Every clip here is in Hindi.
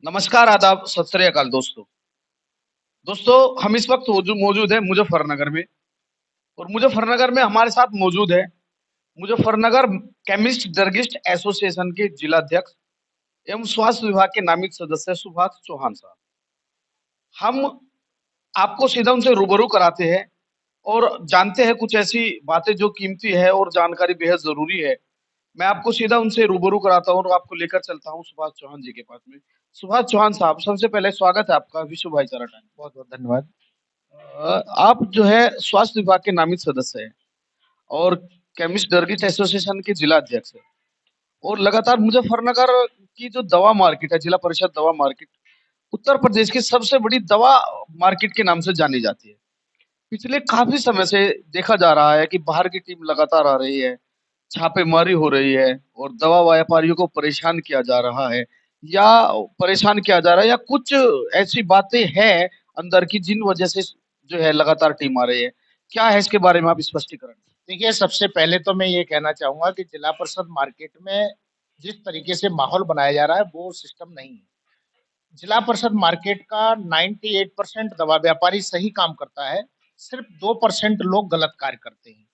नमस्कार, आदाब, सत श्री अकाल दोस्तों। दोस्तों, हम इस वक़्त मौजूद हैं मुज़फ़्फ़रनगर में और मुज़फ़्फ़रनगर में हमारे साथ मौजूद है मुज़फ़्फ़रनगर केमिस्ट ड्रगिस्ट एसोसिएशन के जिलाध्यक्ष एवं स्वास्थ्य विभाग के नामित सदस्य सुभाष चौहान साहब। हम आपको सीधा उनसे रूबरू कराते हैं और जानते हैं कुछ ऐसी बातें जो कीमती है और जानकारी बेहद ज़रूरी है। मैं आपको सीधा उनसे रूबरू कराता हूँ और आपको लेकर चलता हूँ सुभाष चौहान जी के पास में। सुभाष चौहान साहब, सबसे पहले स्वागत है आपका विश्व भाईचारा टाइम। बहुत-बहुत धन्यवाद। आप जो है स्वास्थ्य विभाग के नामित सदस्य हैं और केमिस्ट ड्रगिस्ट एसोसिएशन के जिला अध्यक्ष हैं और लगातार मुजफ्फरनगर की जो दवा मार्केट है, जिला परिषद दवा मार्केट, उत्तर प्रदेश की सबसे बड़ी दवा मार्केट के नाम से जानी जाती है। पिछले काफी समय से देखा जा रहा है कि बाहर की टीम लगातार आ रही है, छापेमारी हो रही है और दवा व्यापारियों को परेशान किया जा रहा है या परेशान किया जा रहा है या कुछ ऐसी बातें हैं अंदर की जिन वजह से जो है लगातार टीम आ रही है। क्या है इसके बारे में आप स्पष्टीकरण दें? देखिए, सबसे पहले तो मैं ये कहना चाहूँगा कि जिला परिषद मार्केट में जिस तरीके से माहौल बनाया जा रहा है, वो सिस्टम नहीं है। जिला परिषद मार्केट का 98% दवा व्यापारी सही काम करता है, सिर्फ 2% लोग गलत कार्य करते हैं।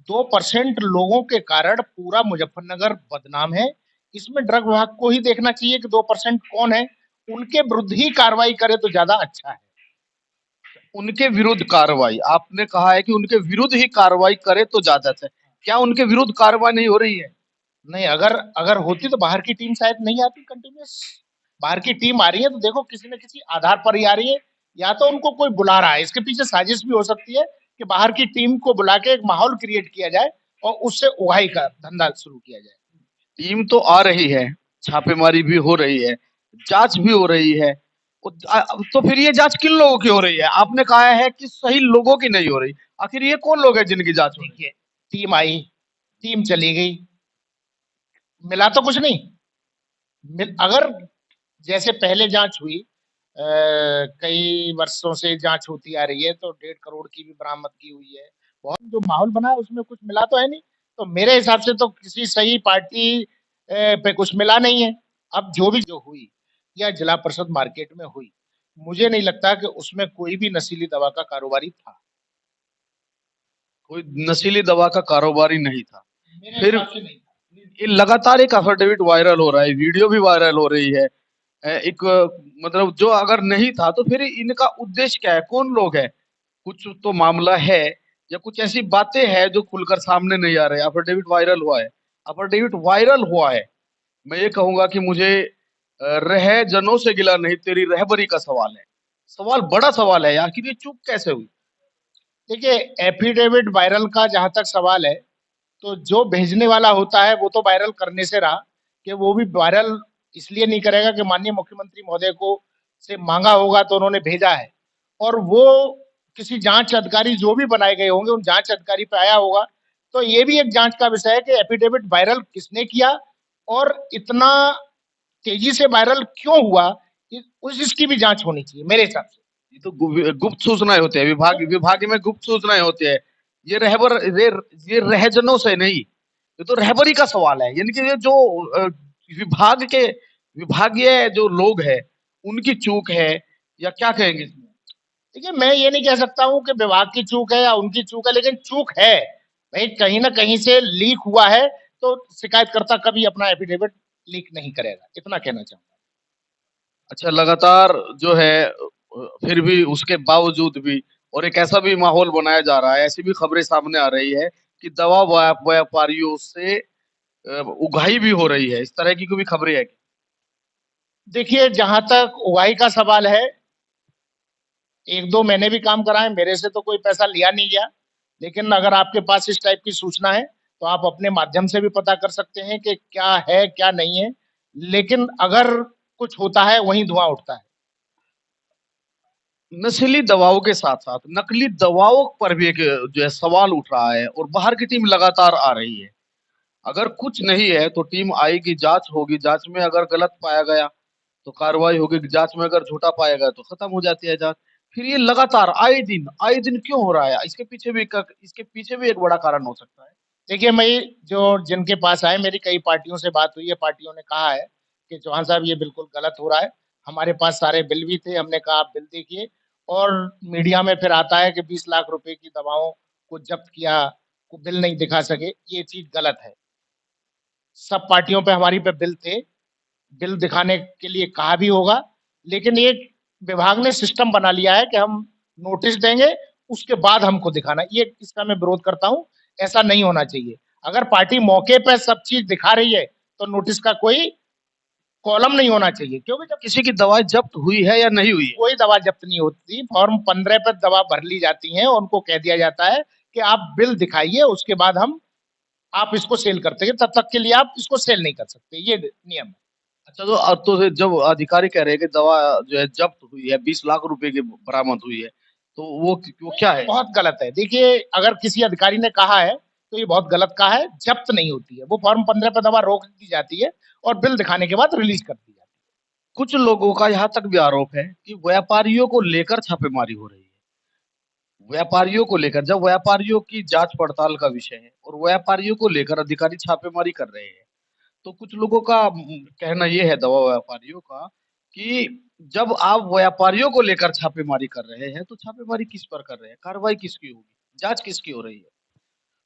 2% लोगों के कारण पूरा मुजफ्फरनगर बदनाम है। इसमें ड्रग विभाग को ही देखना चाहिए कि 2% कौन है, उनके विरुद्ध ही कार्रवाई करे तो ज़्यादा अच्छा है। उनके विरुद्ध कार्रवाई, आपने कहा है कि उनके विरुद्ध ही कार्रवाई करे तो ज्यादा अच्छा है। क्या उनके विरुद्ध कार्रवाई नहीं हो रही है? नहीं, अगर अगर होती तो बाहर की टीम शायद नहीं आती कंटिन्यूअस। बाहर की टीम आ रही है तो देखो किसी न किसी आधार पर ही आ रही है, या तो उनको कोई बुला रहा है। इसके पीछे साजिश भी हो सकती है कि बाहर की टीम को बुला के एक माहौल क्रिएट किया जाए और उससे उगाही का धंधा शुरू किया जाए। टीम तो आ रही है, छापेमारी भी हो रही है, जांच भी हो रही है। तो फिर ये जांच किन लोगों की हो रही है? आपने कहा है कि सही लोगों की नहीं हो रही। आखिर ये कौन लोग हैं जिनकी जांच हो रही है? देखिए, टीम आई, टीम चली गई, मिला तो कुछ नहीं। अगर जैसे पहले जांच हुई, कई वर्षों से जांच होती आ रही है, तो 1.5 करोड़ की भी बरामदगी हुई है। बहुत जो माहौल बना है उसमें कुछ मिला तो है नहीं। तो मेरे हिसाब से तो किसी सही पार्टी पे कुछ मिला नहीं है। अब जो भी जो हुई या जिला परिषद मार्केट में हुई, मुझे नहीं लगता कि उसमें कोई भी नशीली दवा का कारोबारी था। कोई नशीली दवा का कारोबारी नहीं था। मेरे फिर हिसाब से नहीं था। ये लगातार एक एफिडेविट वायरल हो रहा है, वीडियो भी वायरल हो रही है। एक मतलब जो अगर नहीं था तो फिर इनका उद्देश्य क्या है? कौन लोग हैं? कुछ तो मामला है या कुछ ऐसी बातें हैं जो खुलकर सामने नहीं आ रहे। एफिडेविट वायरल हुआ है, एफिडेविट वायरल हुआ है। मैं ये कहूंगा कि मुझे रह जनों से गिला नहीं, तेरी रहबरी का सवाल है। सवाल बड़ा सवाल है, आखिर ये चूक कैसे हुई? देखिए, एफिडेविट वायरल का जहां तक सवाल है, तो जो भेजने वाला होता है वो तो वायरल करने से रहा, कि वो भी वायरल इसलिए नहीं करेगा कि माननीय मुख्यमंत्री महोदय को से मांगा होगा तो उन्होंने भेजा है, और वो किसी जांच अधिकारी जो भी बनाए गए होंगे उन जांच अधिकारी पे आया होगा। तो ये भी एक जांच का विषय है कि एफिडेविट वायरल किसने किया और इतना तेजी से वायरल क्यों हुआ। उस इसकी भी जांच होनी चाहिए मेरे हिसाब से। ये तो गुप्त सूचनाएं होती है, विभाग में गुप्त सूचनाएं होती है। ये रहबर ये रहजनों से नहीं, ये तो रहबरी का सवाल है। यानी कि ये जो विभाग के विभागीय जो लोग हैं उनकी चूक है या क्या कहेंगे इसमें? देखिए, मैं ये नहीं कह सकता हूँ कि विभाग की चूक है या उनकी चूक है, लेकिन चूक है भाई। कहीं ना कहीं से लीक हुआ है, तो शिकायतकर्ता कभी अपना एफिडेविट लीक नहीं करेगा, इतना कहना चाहूंगा। अच्छा, लगातार जो है फिर भी उसके बावजूद भी और एक ऐसा भी माहौल बनाया जा रहा है, ऐसी भी खबरें सामने आ रही है कि दवा व्यापारियों से उगाही भी हो रही है। इस तरह की कोई भी खबरें है? देखिए, जहां तक उगाही का सवाल है, एक दो मैंने भी काम कराए, मेरे से तो कोई पैसा लिया नहीं गया। लेकिन अगर आपके पास इस टाइप की सूचना है तो आप अपने माध्यम से भी पता कर सकते हैं कि क्या है क्या नहीं है। लेकिन अगर कुछ होता है वहीं धुआं उठता है। नशीली दवाओं के साथ-साथ नकली दवाओं पर भी एक जो है सवाल उठ रहा है और बाहर की टीम लगातार आ रही है। अगर कुछ नहीं है तो टीम आएगी, जाँच होगी, जाँच में अगर गलत पाया गया तो कार्रवाई होगी, जाँच में अगर झूठा पाया गया तो खत्म हो जाती है जाँच। फिर ये लगातार आए दिन क्यों हो रहा है? इसके पीछे भी एक बड़ा कारण हो सकता है। देखिए, मैं जो जिनके पास आए, मेरी कई पार्टियों से बात हुई है, पार्टियों ने कहा है कि चौहान साहब ये बिल्कुल गलत हो रहा है। हमारे पास सारे बिल भी थे, हमने कहा आप बिल देखिए, और मीडिया में फिर आता है कि 20 लाख रुपए की दवाओं को जब्त किया, को बिल नहीं दिखा सके, ये चीज़ गलत है। सब पार्टियों पे हमारी पे बिल थे, बिल दिखाने के लिए कहा भी होगा, लेकिन एक विभाग ने सिस्टम बना लिया है कि हम नोटिस देंगे, उसके बाद हमको दिखाना, ये इसका मैं विरोध करता हूँ, ऐसा नहीं होना चाहिए। अगर पार्टी मौके पे सब चीज़ दिखा रही है, तो नोटिस का कोई कॉलम नहीं होना चाहिए, क्योंकि जब किसी की दवाएँ जब्त हुई है या नहीं हुई है? कोई दवा जब्त नहीं होती, फॉर्म 15 पे दवा भर ली जाती है और उनको कह दिया जाता है कि आप बिल दिखाइए, उसके बाद हम आप इसको सेल करते हैं, तब तक के लिए आप इसको सेल नहीं कर सकते, ये नियम है। अच्छा, तो जब अधिकारी कह रहे हैं कि दवा जो है जब्त हुई है, 20 लाख रुपए की बरामद हुई है, तो वो नहीं, क्या ये है? बहुत गलत है। देखिए, अगर किसी अधिकारी ने कहा है, तो ये बहुत गलत कहा है, जब्त नहीं होती है। वो फॉर्म 15 पे दवा रोक दी जाती है और बिल दिखाने के बाद रिलीज कर दी जाती कुछ लोगों का यहाँ तक भी आरोप है कि व्यापारियों को लेकर छापेमारी हो रही है। व्यापारियों को लेकर, जब व्यापारियों की जाँच पड़ताल का विषय है और व्यापारियों को लेकर अधिकारी छापेमारी कर रहे हैं। तो कुछ लोगों का कहना ये है, दवा व्यापारियों का, कि जब आप व्यापारियों को लेकर छापेमारी कर रहे हैं, तो छापेमारी किस पर कर रहे हैं? कार्रवाई किसकी होगी? जाँच किसकी हो रही है? है।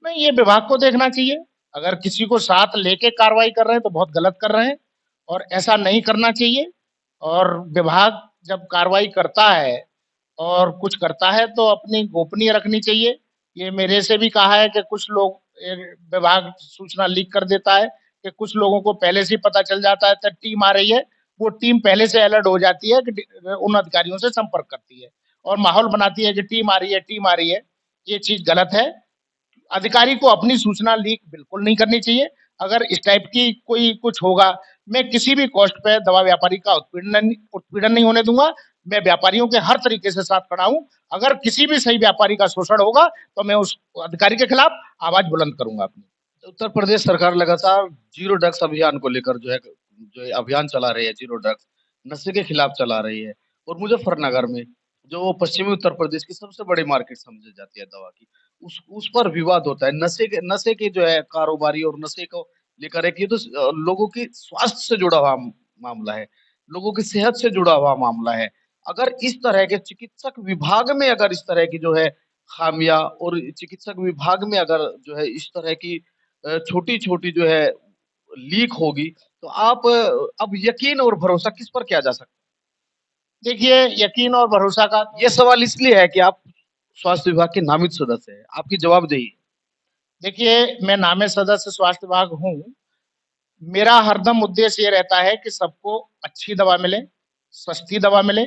नहीं, ये विभाग को देखना चाहिए। अगर किसी को साथ लेके कार्रवाई कर रहे हैं, तो बहुत गलत कर रहे हैं और ऐसा नहीं करना चाहिए। और विभाग जब कार्रवाई करता है और कुछ करता है, तो अपनी गोपनीय रखनी चाहिए। ये मेरे से भी कहा है कि कुछ लोग विभाग सूचना लीक कर देता है, कि कुछ लोगों को पहले से ही पता चल जाता है, तो टीम आ रही है, वो टीम पहले से अलर्ट हो जाती है कि उन अधिकारियों से संपर्क करती है और माहौल बनाती है कि टीम आ रही है, टीम आ रही है। ये चीज गलत है। अधिकारी को अपनी सूचना लीक बिल्कुल नहीं करनी चाहिए। अगर इस टाइप की कोई कुछ होगा, मैं किसी भी कॉस्ट पे दवा व्यापारी का उत्पीड़न उत्पीड़न नहीं होने दूंगा। मैं व्यापारियों के हर तरीके से साथ खड़ा हूं। अगर किसी भी सही व्यापारी का शोषण होगा, तो मैं उस अधिकारी के खिलाफ आवाज बुलंद करूंगा अपनी। उत्तर प्रदेश सरकार लगातार ज़ीरो ड्रग्स अभियान को लेकर जो है अभियान चला रही है, ज़ीरो ड्रग्स, नशे के खिलाफ चला रही है। और मुज़फ्फरनगर में, जो पश्चिमी उत्तर प्रदेश की सबसे बड़ी मार्केट समझी जाती है दवा की, उस पर विवाद होता है। नशे के जो है कारोबारी और नशे को लेकर एक ये तो लोगों की स्वास्थ्य से जुड़ा हुआ मामला है, लोगों की सेहत से जुड़ा हुआ मामला है। अगर इस तरह के चिकित्सक विभाग में अगर इस तरह की जो है खामियाँ, और चिकित्सक विभाग में अगर जो है इस तरह की छोटी-छोटी जो है लीक होगी, तो आप अब यकीन और भरोसा किस पर किया जा सकता देखिए, यकीन और भरोसा का है? ये सवाल इसलिए है कि आप स्वास्थ्य विभाग के नामित सदस्य हैं, आपकी जवाबदेही है। देखिए, मैं नामे सदस्य स्वास्थ्य विभाग हूँ। मेरा हरदम उद्देश्य ये रहता है कि सबको अच्छी दवा मिले, सस्ती दवा मिले,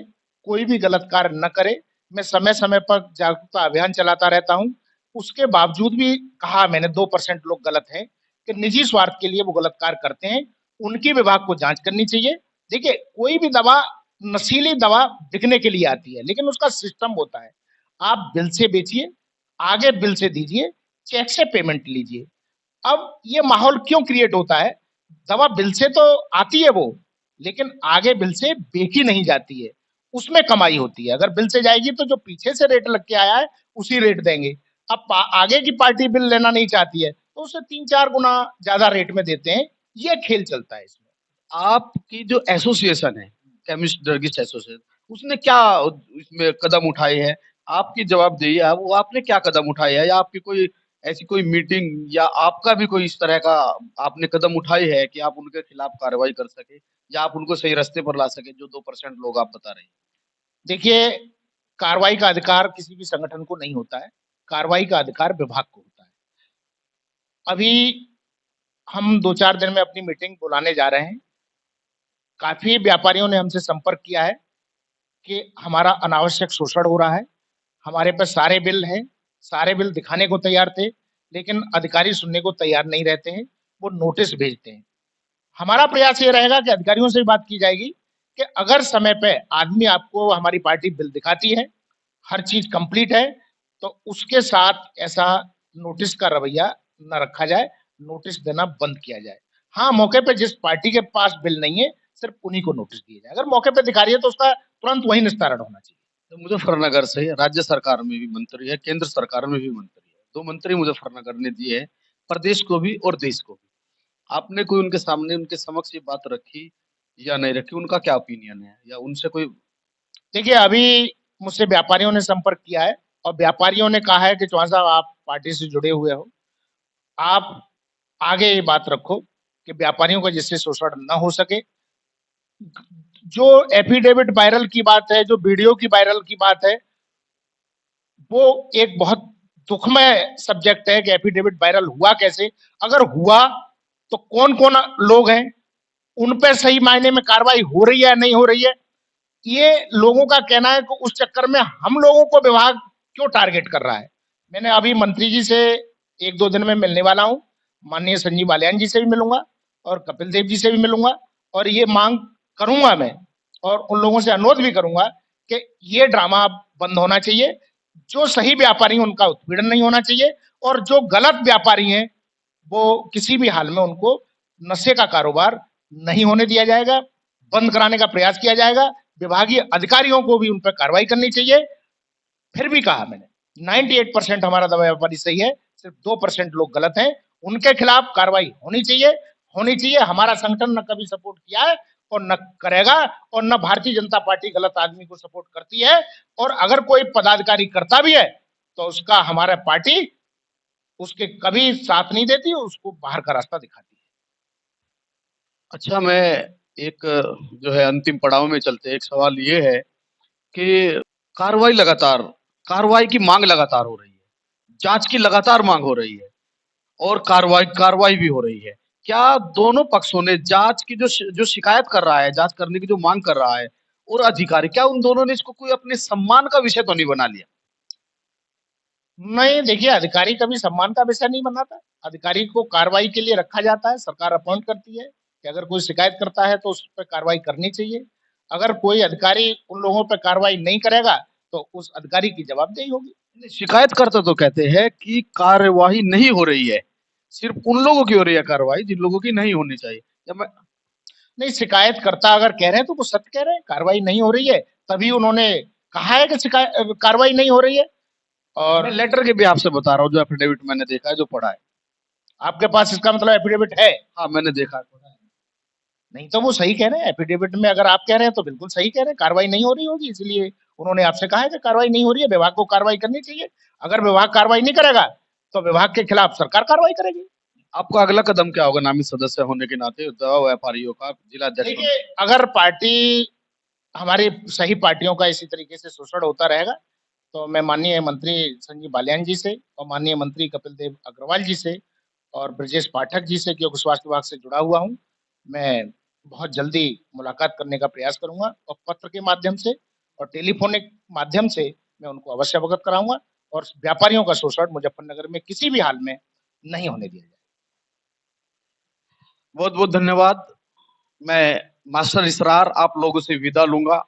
कोई भी गलत कार्य न करे। मैं समय-समय पर जागरूकता अभियान चलाता रहता हूँ। उसके बावजूद भी कहा मैंने 2% लोग गलत हैं, कि निजी स्वार्थ के लिए वो गलत कार्य करते हैं। उनकी विभाग को जाँच करनी चाहिए। देखिए, कोई भी दवा, नशीली दवा बिकने के लिए आती है, लेकिन उसका सिस्टम होता है। आप बिल से बेचिए, आगे बिल से दीजिए, चेक से पेमेंट लीजिए। अब ये माहौल क्यों क्रिएट होता है? दवा बिल से तो आती है वो, लेकिन आगे बिल से बेची नहीं जाती है, उसमें कमाई होती है। अगर बिल से जाएगी, तो जो पीछे से रेट लग के आया है, उसी रेट देंगे। अब आगे की पार्टी बिल लेना नहीं चाहती है, तो उसे 3-4 गुना ज्यादा रेट में देते हैं। ये खेल चलता है इसमें। आपकी जो एसोसिएशन है, केमिस्ट ड्रगिस्ट एसोसिएशन, उसने क्या इसमें कदम उठाए हैं? आपकी जवाबदेही है, वो आपने क्या कदम उठाए हैं, या आपकी कोई ऐसी कोई मीटिंग, या आपका भी कोई इस तरह का आपने कदम उठाए हैं कि आप उनके खिलाफ कार्रवाई कर सकें, या आप उनको सही रास्ते पर ला सकें, जो 2% लोग आप बता रहे हैं? देखिए, कार्रवाई का अधिकार किसी भी संगठन को नहीं होता है। कार्रवाई का अधिकार विभाग को होता है। अभी हम 2-4 दिन में अपनी मीटिंग बुलाने जा रहे हैं। काफी व्यापारियों ने हमसे संपर्क किया है कि हमारा अनावश्यक शोषण हो रहा है। हमारे पास सारे बिल हैं, सारे बिल दिखाने को तैयार थे, लेकिन अधिकारी सुनने को तैयार नहीं रहते हैं, वो नोटिस भेजते हैं। हमारा प्रयास ये रहेगा कि अधिकारियों से भी बात की जाएगी कि अगर समय पे आदमी आपको हमारी पार्टी बिल दिखाती है, हर चीज़ कंप्लीट है, तो उसके साथ ऐसा नोटिस का रवैया न रखा जाए, नोटिस देना बंद किया जाए। हाँ, मौके पे जिस पार्टी के पास बिल नहीं है, सिर्फ उन्हीं को नोटिस दिए जाए। अगर मौके पे दिखा रही है, तो उसका तुरंत वहीं निस्तारण होना चाहिए। तो मुजफ्फरनगर से राज्य सरकार में भी मंत्री है, केंद्र सरकार में भी मंत्री है। 2 मंत्री मुजफ्फरनगर ने दिए हैं, प्रदेश को भी और देश को भी। आपने कोई उनके सामने, उनके समक्ष ये बात रखी या नहीं रखी, उनका क्या ओपिनियन है, या उनसे कोई? देखिए, अभी मुझसे व्यापारियों ने संपर्क किया है और व्यापारियों ने कहा है कि चौहान साहब आप पार्टी से जुड़े हुए हो, आप आगे ये बात रखो कि व्यापारियों का जिससे शोषण न हो सके। जो एफिडेविट वायरल की बात है, जो वीडियो की वायरल की बात है, वो एक बहुत दुखमय सब्जेक्ट है कि एफिडेविट वायरल हुआ कैसे। अगर हुआ तो कौन कौन लोग हैं, उन पे सही मायने में कार्रवाई हो रही है या नहीं हो रही है, ये लोगों का कहना है कि उस चक्कर में हम लोगों को विभाग क्यों टारगेट कर रहा है। मैंने अभी मंत्री जी से एक दो दिन में मिलने वाला हूं, माननीय संजीव बालियान जी से भी मिलूंगा और कपिल देव जी से भी मिलूंगा, और ये मांग करूंगा मैं और उन लोगों से अनुरोध भी करूंगा कि ये ड्रामा बंद होना चाहिए। जो सही व्यापारी हैं उनका उत्पीड़न नहीं होना चाहिए, और जो गलत व्यापारी हैं वो किसी भी हाल में उनको नशे का कारोबार नहीं होने दिया जाएगा, बंद कराने का प्रयास किया जाएगा। विभागीय अधिकारियों को भी उन पर कार्रवाई करनी चाहिए। फिर भी कहा मैंने, 98% हमारा दवा व्यापारी सही है, सिर्फ 2% लोग गलत हैं, उनके खिलाफ कार्रवाई होनी चाहिए, होनी चाहिए। हमारा संगठन न कभी सपोर्ट किया है और न करेगा, और न भारतीय जनता पार्टी गलत आदमी को सपोर्ट करती है, और अगर कोई पदाधिकारी करता भी है तो उसका हमारा पार्टी उसके कभी साथ नहीं देती, उसको बाहर का रास्ता दिखाती है। अच्छा, मैं एक जो है अंतिम पड़ाव में चलते हैं। एक सवाल ये है कि कार्रवाई लगातार कार्रवाई की मांग लगातार हो रही है, जांच की लगातार मांग हो रही है, और कार्रवाई कार्रवाई भी हो रही है। क्या दोनों पक्षों ने जांच की जो शिकायत कर रहा है, जांच करने की जो मांग कर रहा है, और अधिकारी, क्या उन दोनों ने इसको कोई अपने सम्मान का विषय तो नहीं बना लिया? नहीं, देखिए, अधिकारी कभी सम्मान का विषय नहीं बनाता। अधिकारी को कार्रवाई के लिए रखा जाता है, सरकार अपॉइंट करती है कि अगर कोई शिकायत करता है तो उस पर कार्रवाई करनी चाहिए। अगर कोई अधिकारी उन लोगों पर कार्रवाई नहीं करेगा तो उस अधिकारी की जवाबदेही होगी। शिकायतकर्ता तो कहते हैं कि कार्यवाही नहीं हो रही है, सिर्फ उन लोगों की हो रही है कार्रवाई जिन लोगों की नहीं होनी चाहिए। या मैं नहीं, शिकायतकर्ता अगर कह रहे हैं तो वो सत्य कह रहे हैं, कार्रवाई नहीं हो रही है, तभी उन्होंने कहा है कि शिकायत कार्रवाई नहीं हो रही है। मैं और लेटर के भी आपसे बता रहा हूँ, जो एफिडेविट मैंने देखा है, जो पढ़ा है। आपके पास इसका मतलब एफिडेविट है? हाँ, मैंने देखा है, पढ़ा है। नहीं तो वो सही कह रहे हैं, एफिडेविट में अगर आप कह रहे हैं तो बिल्कुल सही कह रहे हैं, कार्रवाई नहीं हो रही होगी, इसलिए उन्होंने आपसे कहा है कि कार्रवाई नहीं हो रही है, विभाग को कार्रवाई करनी चाहिए। अगर विभाग कार्रवाई नहीं करेगा तो विभाग के खिलाफ सरकार कार्रवाई करेगी। आपका अगला कदम क्या होगा, नामित सदस्य होने के नाते, दवा व्यापारियों का जिला अध्यक्ष होने? देखिए, अगर पार्टी हमारी सही पार्टियों का इसी तरीके से शोषण होता रहेगा तो मैं माननीय मंत्री संजीव बालियान जी से और माननीय मंत्री कपिल देव अग्रवाल जी से और ब्रजेश पाठक जी से, क्योंकि स्वास्थ्य विभाग से जुड़ा हुआ हूँ, मैं बहुत जल्दी मुलाकात करने का प्रयास करूंगा, और पत्र के माध्यम से और टेलीफोनिक माध्यम से मैं उनको अवश्य अवगत कराऊंगा, और व्यापारियों का शोषण मुजफ्फरनगर में किसी भी हाल में नहीं होने दिया जाए। बहुत बहुत धन्यवाद। मैं मास्टर इसरार आप लोगों से विदा लूंगा।